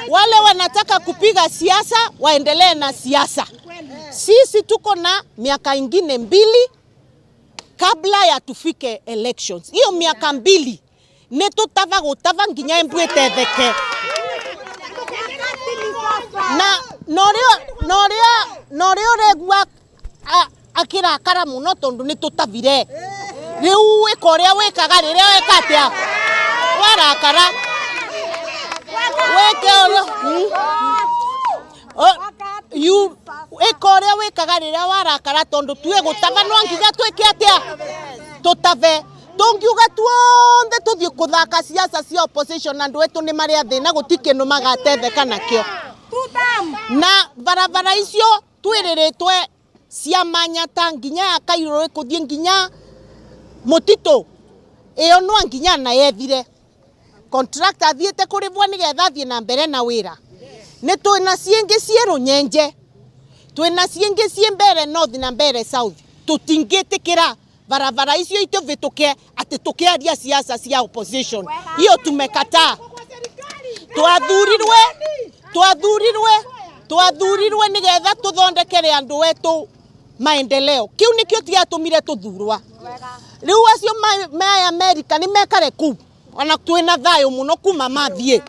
Wale wanataka kupiga siasa waendelee na siasa. Sisi tuko na miaka ingine 2 kabla ya tufike elections. Hiyo miaka 2 netutava gutava nginya embwetetheke. Na norio regwa akirakara muno tondu nitutavire. Riu wikoria wikaga riria wekatia warakara you ekoria wikaga riria warakara tondu tue gutava no nginya twike atia tutave tongiuga tuonde tuthie kuthaka siasa cia opposition na ndwetu ni mari athina gutikinu magatetheka nakio na barabara icio twiriritwe cia manyata nginya akairore kuthie nginya mutito iyo no nginya na yethire contractor athiete kurivwa nigetha thie na mbere na wira ni twina ciengi cieru nyenje twina ciengi cie mbere north na mbere south tutingitikira barabara icio ituvituke ati tukiaria siasa cia opposition hiyo tumekataa twadhurirwe nigetha tuthondekere andu wetu maendeleo kiu nikio tiatumire tuthurwa riu acio ma America ni mekare ku ona twina thayo muno kuma mathie